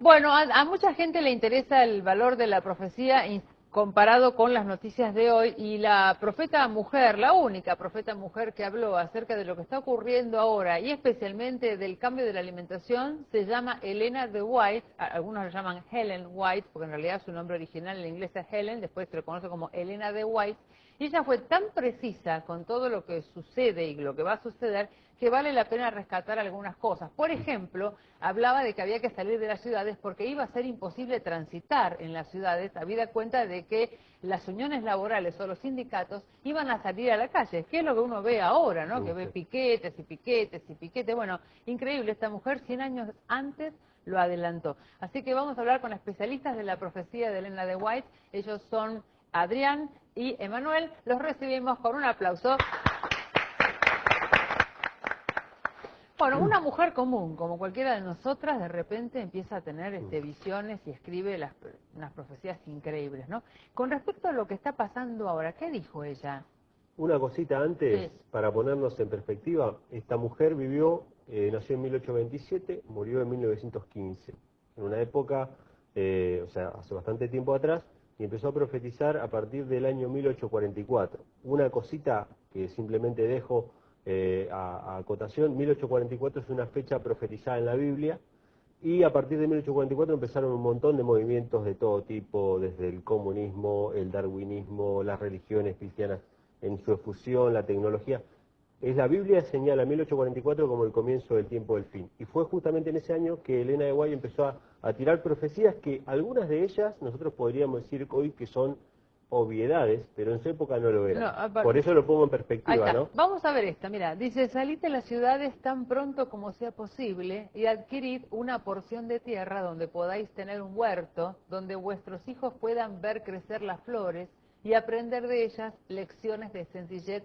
Bueno, a mucha gente le interesa el valor de la profecía comparado con las noticias de hoy, y la profeta mujer, la única profeta mujer que habló acerca de lo que está ocurriendo ahora y especialmente del cambio de la alimentación, se llama Elena de White. Algunos la llaman Helen White porque en realidad su nombre original en inglés es Helen, después se lo conoce como Elena de White. Y ella fue tan precisa con todo lo que sucede y lo que va a suceder que vale la pena rescatar algunas cosas. Por ejemplo, hablaba de que había que salir de las ciudades porque iba a ser imposible transitar en las ciudades, habida cuenta de que las uniones laborales o los sindicatos iban a salir a la calle, que es lo que uno ve ahora, ¿no? Que ve piquetes y piquetes y piquetes. Bueno, increíble, esta mujer 100 años antes lo adelantó. Así que vamos a hablar con especialistas de la profecía de Elena de White. Ellos son Adrián y Emanuel. Los recibimos con un aplauso. Bueno, una mujer común, como cualquiera de nosotras, de repente empieza a tener visiones y escribe unas profecías increíbles, ¿no? Con respecto a lo que está pasando ahora, ¿qué dijo ella? Una cosita antes, para ponernos en perspectiva, esta mujer nació en 1827, murió en 1915, en una época, o sea, hace bastante tiempo atrás, y empezó a profetizar a partir del año 1844. Una cosita que simplemente dejo a acotación: 1844 es una fecha profetizada en la Biblia, y a partir de 1844 empezaron un montón de movimientos de todo tipo, desde el comunismo, el darwinismo, las religiones cristianas en su efusión, la tecnología. La Biblia señala 1844 como el comienzo del tiempo del fin. Y fue justamente en ese año que Elena de White empezó a tirar profecías que algunas de ellas nosotros podríamos decir hoy que son obviedades, pero en su época no lo eran. Por eso lo pongo en perspectiva, ¿no? Vamos a ver esta, mira, dice: salid de las ciudades tan pronto como sea posible y adquirid una porción de tierra donde podáis tener un huerto, donde vuestros hijos puedan ver crecer las flores y aprender de ellas lecciones de sencillez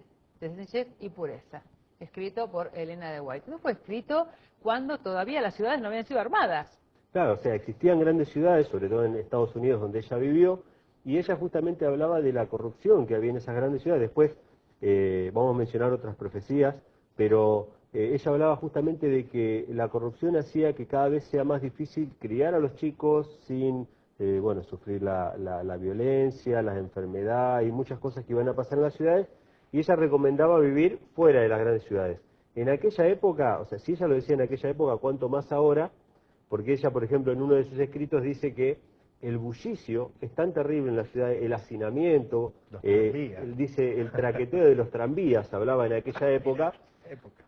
y pureza. Escrito por Elena de White. No fue escrito cuando todavía las ciudades no habían sido armadas. Claro, o sea, existían grandes ciudades, sobre todo en Estados Unidos, donde ella vivió, y ella justamente hablaba de la corrupción que había en esas grandes ciudades. Después vamos a mencionar otras profecías, pero ella hablaba justamente de que la corrupción hacía que cada vez sea más difícil criar a los chicos sin, bueno, sufrir la violencia, las enfermedades y muchas cosas que iban a pasar en las ciudades, y ella recomendaba vivir fuera de las grandes ciudades. En aquella época, o sea, si ella lo decía en aquella época, cuánto más ahora, porque ella, por ejemplo, en uno de sus escritos dice que el bullicio es tan terrible en la ciudad, el hacinamiento, dice el traqueteo de los tranvías, hablaba en aquella época,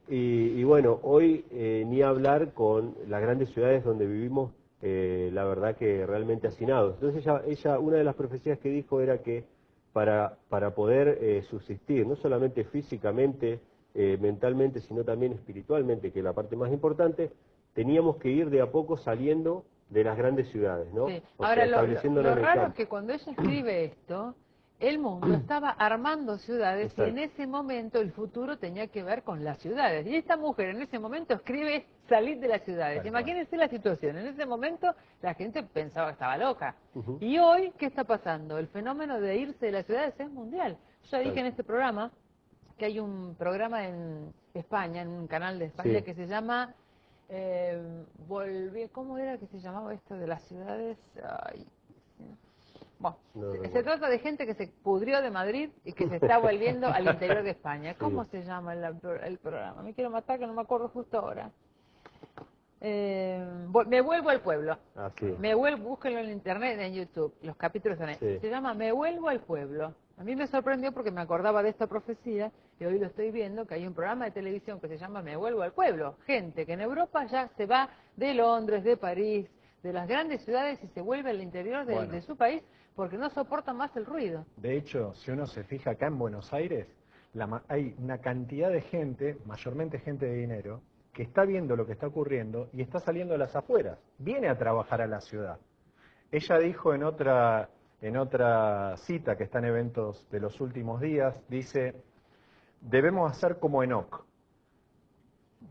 y bueno, hoy ni hablar con las grandes ciudades donde vivimos, la verdad que realmente hacinados. Entonces ella, una de las profecías que dijo era que para poder subsistir, no solamente físicamente, mentalmente, sino también espiritualmente, que es la parte más importante, teníamos que ir de a poco saliendo de las grandes ciudades, ¿no? Sí. O Ahora, sea, estableciéndonos lo en el raro es campo. que cuando ella escribe esto, el mundo estaba armando ciudades. Exacto. Y en ese momento el futuro tenía que ver con las ciudades. Y esta mujer en ese momento escribe salir de las ciudades. Imagínense la situación. En ese momento la gente pensaba que estaba loca. Y hoy, ¿qué está pasando? El fenómeno de irse de las ciudades es mundial. Yo ya dije en este programa que hay un programa en España, en un canal de España, que se llama... ¿cómo era que se llamaba esto de las ciudades? Ay, bueno, se trata de gente que se pudrió de Madrid y que se está volviendo al interior de España. ¿Cómo se llama el programa? Me quiero matar que no me acuerdo justo ahora. Me vuelvo al pueblo. Búsquenlo en internet, en YouTube, los capítulos están ahí. Se llama Me vuelvo al pueblo. A mí me sorprendió porque me acordaba de esta profecía y hoy lo estoy viendo, que hay un programa de televisión que se llama Me vuelvo al pueblo. Gente que en Europa ya se va de Londres, de París, de las grandes ciudades y se vuelve al interior de su país porque no soporta más el ruido. De hecho, si uno se fija acá en Buenos Aires, hay una cantidad de gente, mayormente gente de dinero, que está viendo lo que está ocurriendo y está saliendo a las afueras, viene a trabajar a la ciudad. Ella dijo en otra cita que está en Eventos de los Últimos Días, dice: debemos hacer como Enoc,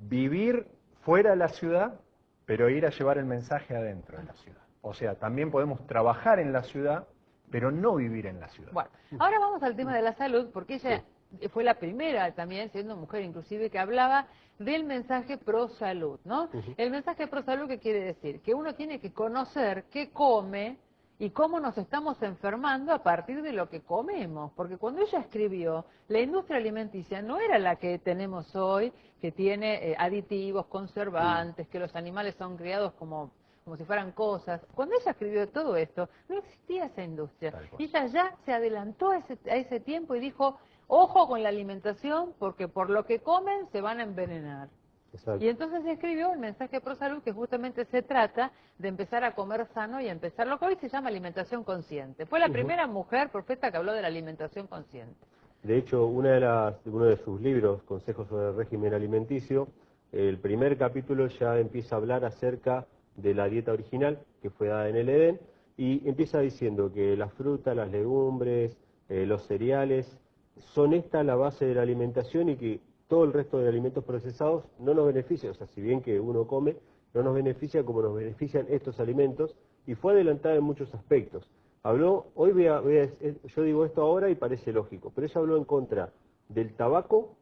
vivir fuera de la ciudad, pero ir a llevar el mensaje adentro de la ciudad. O sea, también podemos trabajar en la ciudad, pero no vivir en la ciudad. Bueno, ahora vamos al tema de la salud, porque ella fue la primera también, siendo mujer inclusive, que hablaba del mensaje pro salud, ¿no? El mensaje pro salud, ¿qué quiere decir? Que uno tiene que conocer qué come y cómo nos estamos enfermando a partir de lo que comemos. Porque cuando ella escribió, la industria alimenticia no era la que tenemos hoy, que tiene aditivos, conservantes, que los animales son criados como si fueran cosas. Cuando ella escribió todo esto, no existía esa industria. Y ella ya se adelantó a ese tiempo y dijo, ojo con la alimentación, porque por lo que comen se van a envenenar. Exacto. Y entonces escribió el mensaje pro salud, que justamente se trata de empezar a comer sano y empezar lo que hoy se llama alimentación consciente. Fue la primera mujer profeta que habló de la alimentación consciente. De hecho, uno de sus libros, Consejos sobre el régimen alimenticio, el primer capítulo ya empieza a hablar acerca de la dieta original que fue dada en el Edén, y empieza diciendo que las frutas, las legumbres, los cereales, son esta la base de la alimentación y que todo el resto de alimentos procesados no nos beneficia, o sea, si bien que uno come, no nos beneficia como nos benefician estos alimentos, y fue adelantada en muchos aspectos. Habló, yo digo esto ahora y parece lógico, pero ella habló en contra del tabaco,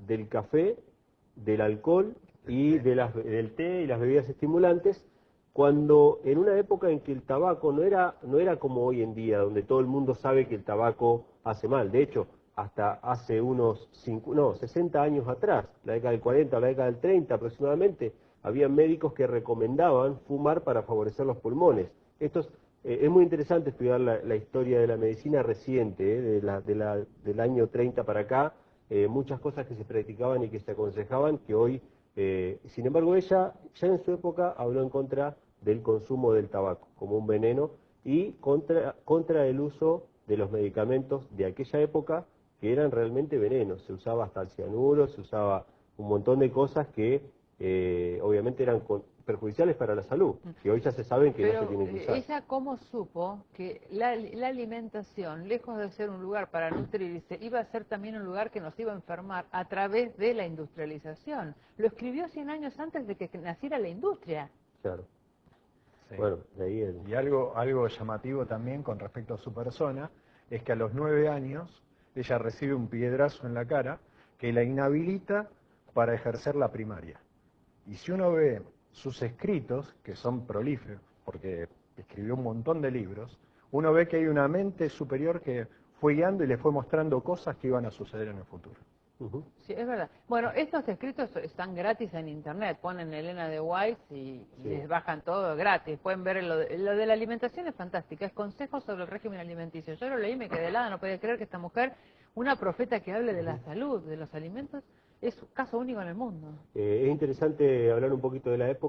del café, del alcohol y del té y las bebidas estimulantes, cuando en una época en que el tabaco no era como hoy en día, donde todo el mundo sabe que el tabaco hace mal. De hecho, hasta hace unos 60 años atrás, la década del 40, la década del 30 aproximadamente, había médicos que recomendaban fumar para favorecer los pulmones. Es muy interesante estudiar la historia de la medicina reciente, del año 30 para acá, muchas cosas que se practicaban y que se aconsejaban que hoy, sin embargo, ella ya en su época habló en contra del consumo del tabaco como un veneno y contra el uso de los medicamentos de aquella época que eran realmente venenos. Se usaba hasta el cianuro, se usaba un montón de cosas que obviamente eran perjudiciales para la salud, que hoy ya se saben que no se tienen que usar. ¿Ella cómo supo que la alimentación, lejos de ser un lugar para nutrirse, iba a ser también un lugar que nos iba a enfermar a través de la industrialización? Lo escribió 100 años antes de que naciera la industria. Claro. Sí. Bueno, de ahí Y algo llamativo también con respecto a su persona es que a los 9 años ella recibe un piedrazo en la cara que la inhabilita para ejercer la primaria. Y si uno ve sus escritos, que son prolíferos, porque escribió un montón de libros, uno ve que hay una mente superior que fue guiando y le fue mostrando cosas que iban a suceder en el futuro. Sí, es verdad. Bueno, estos escritos están gratis en internet, ponen Elena de White y les bajan todo gratis. Pueden ver lo de la alimentación, es fantástico, es Consejos sobre el régimen alimenticio. Yo lo leí, me quedé helada, no podía creer que esta mujer, una profeta que hable de la salud, de los alimentos, es un caso único en el mundo. Es interesante hablar un poquito de la época.